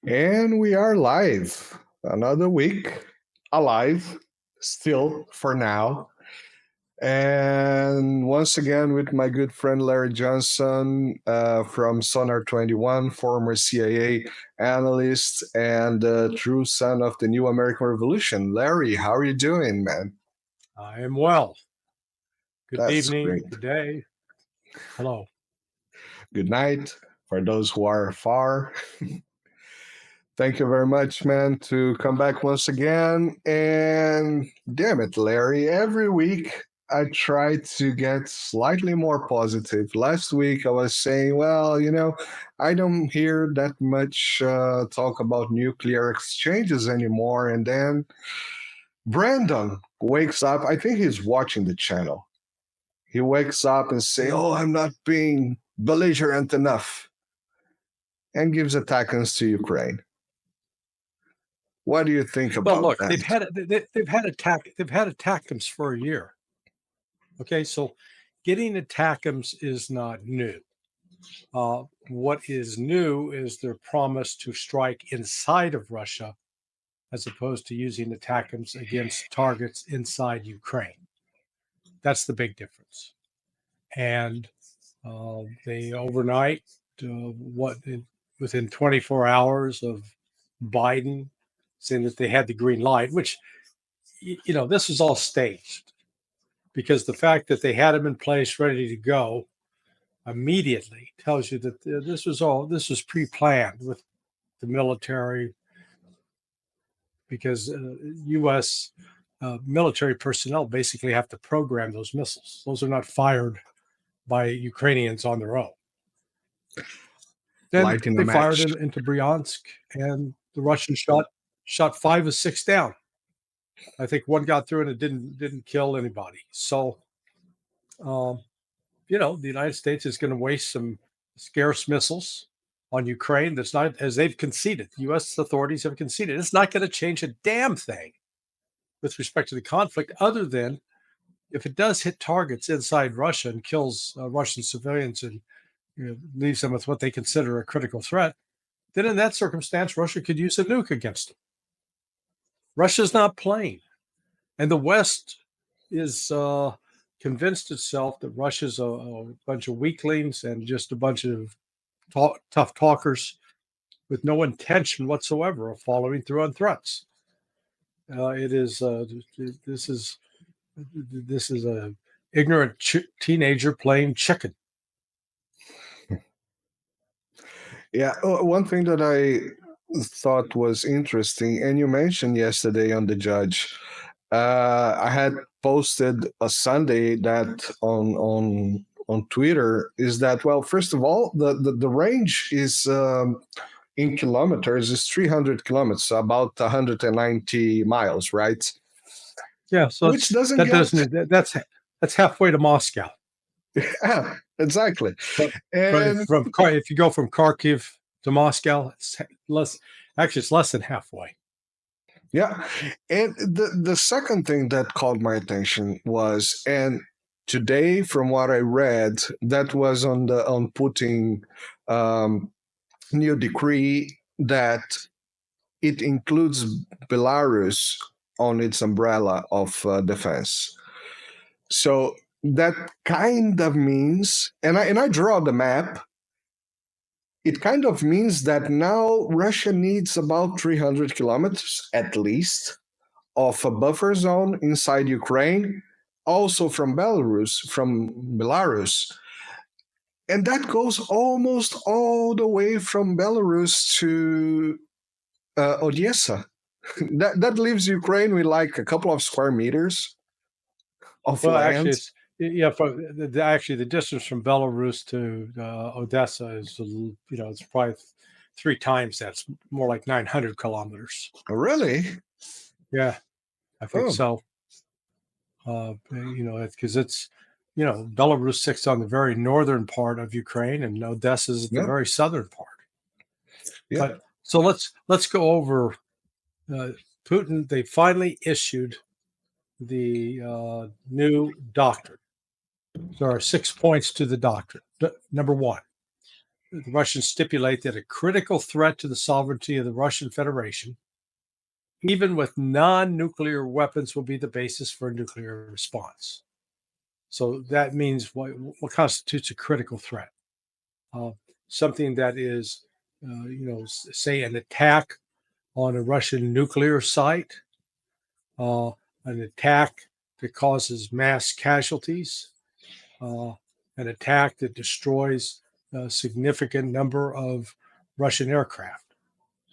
And we are live. Another week, alive, still for now. And once again, with my good friend Larry Johnson from Sonar 21, former CIA analyst and true son of the new American Revolution. Larry, how are you doing, man? I am well. Good That's evening, great. good day. Hello. Good night for those who are far. Thank you very much, man, to come back once again. And damn it, Larry, every week I try to get slightly more positive. Last week I was saying, well, I don't hear that much talk about nuclear exchanges anymore. And then Brandon wakes up. I think he's watching the channel. He wakes up and say, oh, I'm not being belligerent enough, and gives attacks to Ukraine. What do you think about Well, look, that? they've had attackums for a year. Okay, so getting attackums is not new. What is new is their promise to strike inside of Russia, as opposed to using attackums against targets inside Ukraine. That's the big difference. And they overnight, within 24 hours of Biden saying that they had the green light, which, this was all staged, because the fact that they had them in place ready to go immediately tells you that this was pre-planned with the military, because U.S. Military personnel basically have to program those missiles. Those are not fired by Ukrainians on their own. Then they fired into Bryansk, and the Russians shot 5 of 6 down. I think one got through and it didn't kill anybody. So, the United States is going to waste some scarce missiles on Ukraine. That's not, as they've conceded. The U.S. authorities have conceded. It's not going to change a damn thing with respect to the conflict, other than if it does hit targets inside Russia and kills Russian civilians and leaves them with what they consider a critical threat, then in that circumstance, Russia could use a nuke against them. Russia's not playing. And the West is convinced itself that Russia's a bunch of weaklings and just a bunch of tough talkers with no intention whatsoever of following through on threats. This is a ignorant teenager playing chicken. Yeah, one thing that I thought was interesting, and you mentioned yesterday on the Judge, I had posted a Sunday that on Twitter, is that, well, first of all, the range is in kilometers is 300 kilometers, so about 190 miles, right? Yeah, so which that's halfway to Moscow. Yeah, exactly. If you go from Kharkiv to Moscow, it's less than halfway. Yeah, and the second thing that called my attention was, and today, from what I read, that was on Putin new decree that it includes Belarus on its umbrella of defense. So that kind of means, and I draw the map, it kind of means that now Russia needs about 300 kilometers at least of a buffer zone inside Ukraine, also from Belarus. And that goes almost all the way from Belarus to Odessa. that leaves Ukraine with like a couple of square meters of land. Actually, the distance from Belarus to Odessa is, it's probably 3 times that. It's more like 900 kilometers. Oh, really? Yeah, I think so. Because it's, Belarus sits on the very northern part of Ukraine, and Odessa is the very southern part. Yeah. But so let's go over Putin. They finally issued the new doctrine. There are 6 points to the doctrine. Number 1, the Russians stipulate that a critical threat to the sovereignty of the Russian Federation, even with non-nuclear weapons, will be the basis for a nuclear response. So that means what constitutes a critical threat? Something that is, say an attack on a Russian nuclear site, an attack that causes mass casualties, an attack that destroys a significant number of Russian aircraft.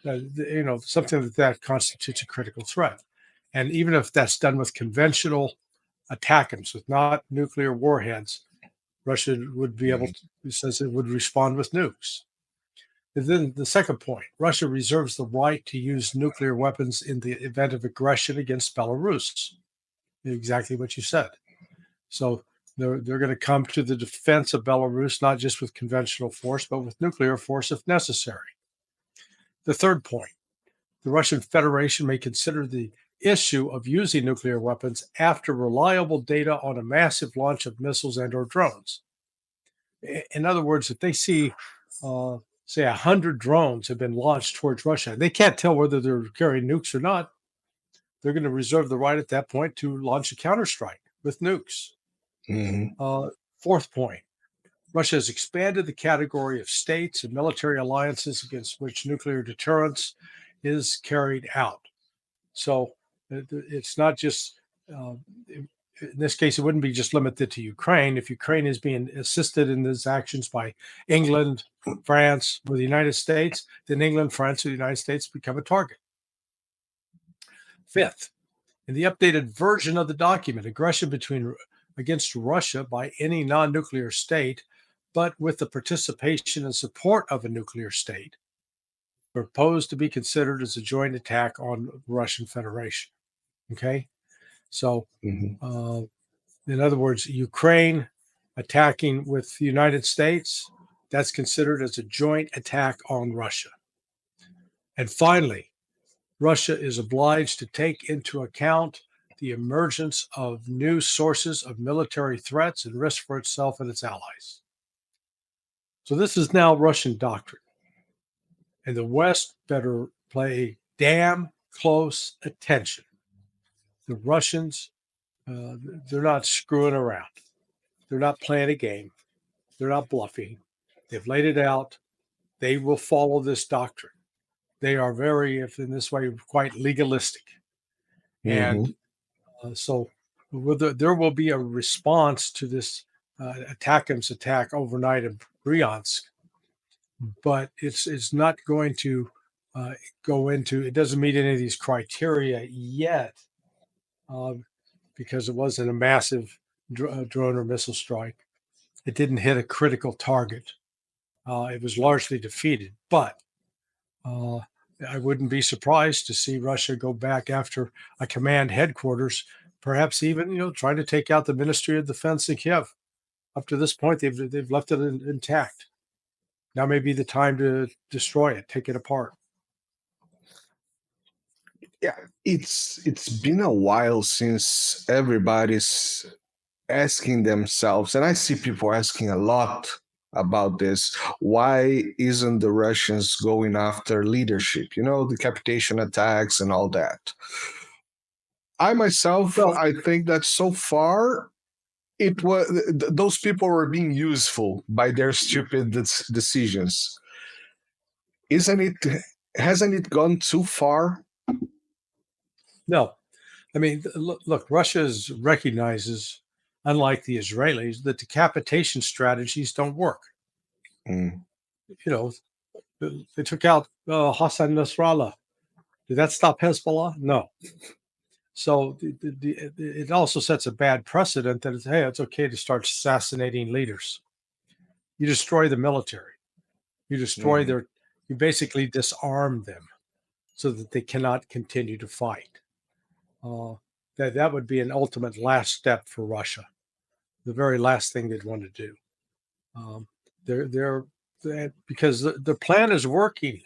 Something that constitutes a critical threat. And even if that's done with conventional attackams, with not nuclear warheads, Russia would be able to, says it would respond with nukes. And then the second point, Russia reserves the right to use nuclear weapons in the event of aggression against Belarus. Exactly what you said. So they're going to come to the defense of Belarus, not just with conventional force, but with nuclear force if necessary. The third point, the Russian Federation may consider the issue of using nuclear weapons after reliable data on a massive launch of missiles and or drones. In other words, if they see, say, 100 drones have been launched towards Russia, they can't tell whether they're carrying nukes or not. They're going to reserve the right at that point to launch a counterstrike with nukes. Fourth point, Russia has expanded the category of states and military alliances against which nuclear deterrence is carried out. So it's not just, in this case, it wouldn't be just limited to Ukraine. If Ukraine is being assisted in these actions by England, France, or the United States, then England, France, or the United States become a target. Fifth, in the updated version of the document, aggression against Russia by any non-nuclear state, but with the participation and support of a nuclear state, proposed to be considered as a joint attack on the Russian Federation. Okay? So, in other words, Ukraine attacking with the United States, that's considered as a joint attack on Russia. And finally, Russia is obliged to take into account the emergence of new sources of military threats and risk for itself and its allies. So this is now Russian doctrine. And the West better pay damn close attention. The Russians, they're not screwing around. They're not playing a game. They're not bluffing. They've laid it out. They will follow this doctrine. They are very, if in this way, quite legalistic. And so there will be a response to this attack overnight in Bryansk, but it's not going to go into, it doesn't meet any of these criteria yet, because it wasn't a massive drone or missile strike. It didn't hit a critical target. It was largely defeated, but I wouldn't be surprised to see Russia go back after a command headquarters, perhaps even, trying to take out the Ministry of Defense in Kiev. Up to this point, they've left it intact. Now may be the time to destroy it, take it apart. Yeah, it's been a while since everybody's asking themselves, and I see people asking a lot about this, why isn't the Russians going after leadership? Decapitation attacks and all that. I myself, I think that so far it was those people were being useful by their stupid decisions. Hasn't it gone too far? No. I mean, look, Russia recognizes, unlike the Israelis, that decapitation strategies don't work. They took out Hassan Nasrallah. Did that stop Hezbollah? No. So it also sets a bad precedent that it's okay to start assassinating leaders. You destroy the military. You destroy you basically disarm them so that they cannot continue to fight. That would be an ultimate last step for Russia, the very last thing they'd want to do. Because the plan is working.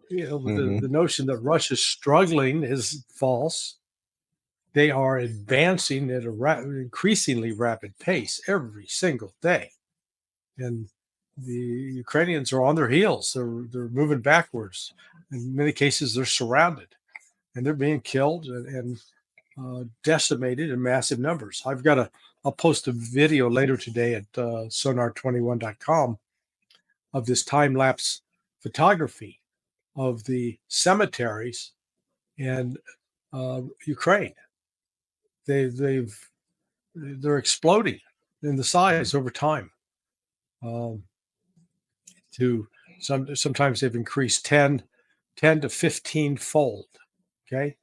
The notion that Russia's struggling is false. They are advancing at an increasingly rapid pace every single day. And Ukrainians are on their heels. They're moving backwards. In many cases, they're surrounded, and they're being killed and decimated in massive numbers. I'll post a video later today at sonar21.com of this time-lapse photography of the cemeteries in Ukraine. They're exploding in the size over time. Sometimes they've increased 10 to 15 fold. Okay,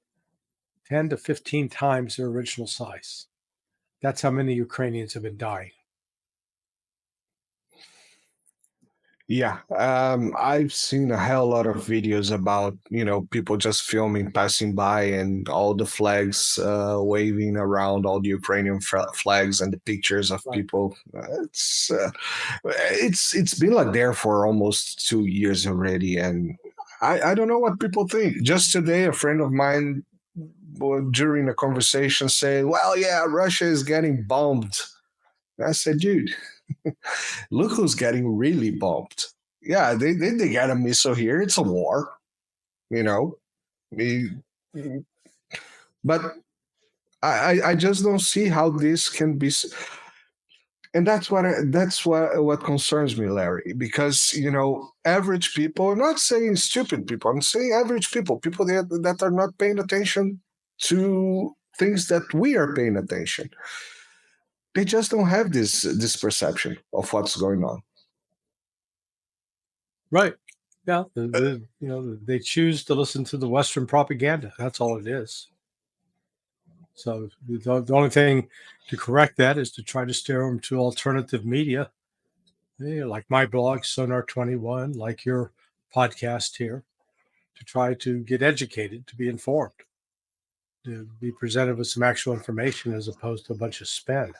10 to 15 times their original size. That's how many Ukrainians have been dying. Yeah, I've seen a hell lot of videos about, people just filming, passing by, and all the flags waving around, all the Ukrainian flags and the pictures of people. It's been like there for almost 2 years already, and I don't know what people think. Just today, a friend of mine, during a conversation, said, "Well, yeah, Russia is getting bombed." I said, "Dude, look who's getting really bombed. Yeah, they got a missile here. It's a war, you know. But I just don't see how this can be." And that's what concerns me, Larry, because average people. I'm not saying stupid people. I'm saying average people that are not paying attention to things that we are paying attention. They just don't have this perception of what's going on. Right. Yeah. They choose to listen to the Western propaganda. That's all it is. So the only thing to correct that is to try to steer them to alternative media, like my blog, Sonar 21, like your podcast here, to try to get educated, to be informed, to be presented with some actual information as opposed to a bunch of spin.